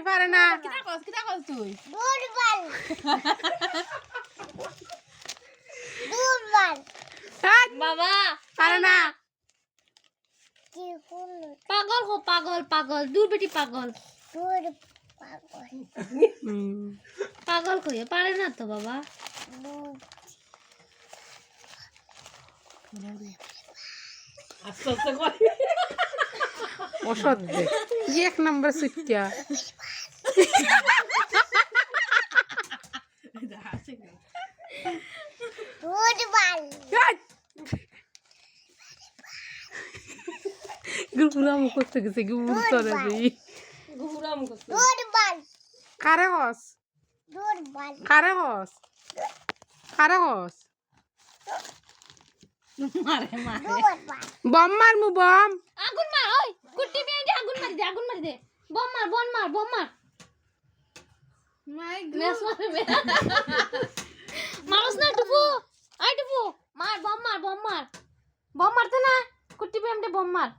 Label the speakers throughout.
Speaker 1: পারে না
Speaker 2: কিতা কস তুই
Speaker 3: বাবা
Speaker 1: পারে না
Speaker 3: পাগল হো পাগল দূর বেটি পাগল পাগল কইয়ে পারে না তো বাবা
Speaker 2: আস্তে আস্তে কর
Speaker 1: অসৎ এক নম্বর সুইটা গুরুরাম করতে গেছে গুরু চলে যাই
Speaker 2: গুহুরাম করছে
Speaker 1: কারে হস
Speaker 2: মারে
Speaker 1: বম মার মু বম
Speaker 3: আগুন মার ওই কুটি বিয়ে আগুন মারি দে বম মার
Speaker 2: মাই
Speaker 3: মেস মারে মারস না টুপু আই টুপু মার বম মারতে না কুটি বিয়ে বম মার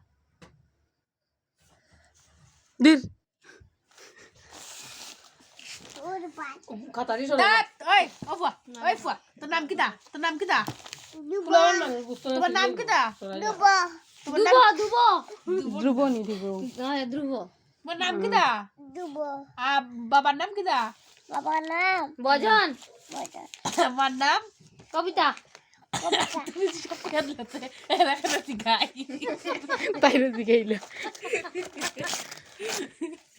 Speaker 1: দির
Speaker 2: খাতারি সরে ওই ফুয়া তোর নাম কিটা ফুলার মানুষ বুঝতো না তোমার নাম কিটা
Speaker 3: দুবো
Speaker 1: ধ্রুব নি ধ্রুব
Speaker 3: ধ্রুব
Speaker 2: তোমার নাম কিটা বাবার নাম কিটা
Speaker 3: বজন
Speaker 2: আমার নাম
Speaker 3: কবিতা
Speaker 2: তুমি সব খেলতে এরা খেলতে গাই
Speaker 1: তাইরে দিকে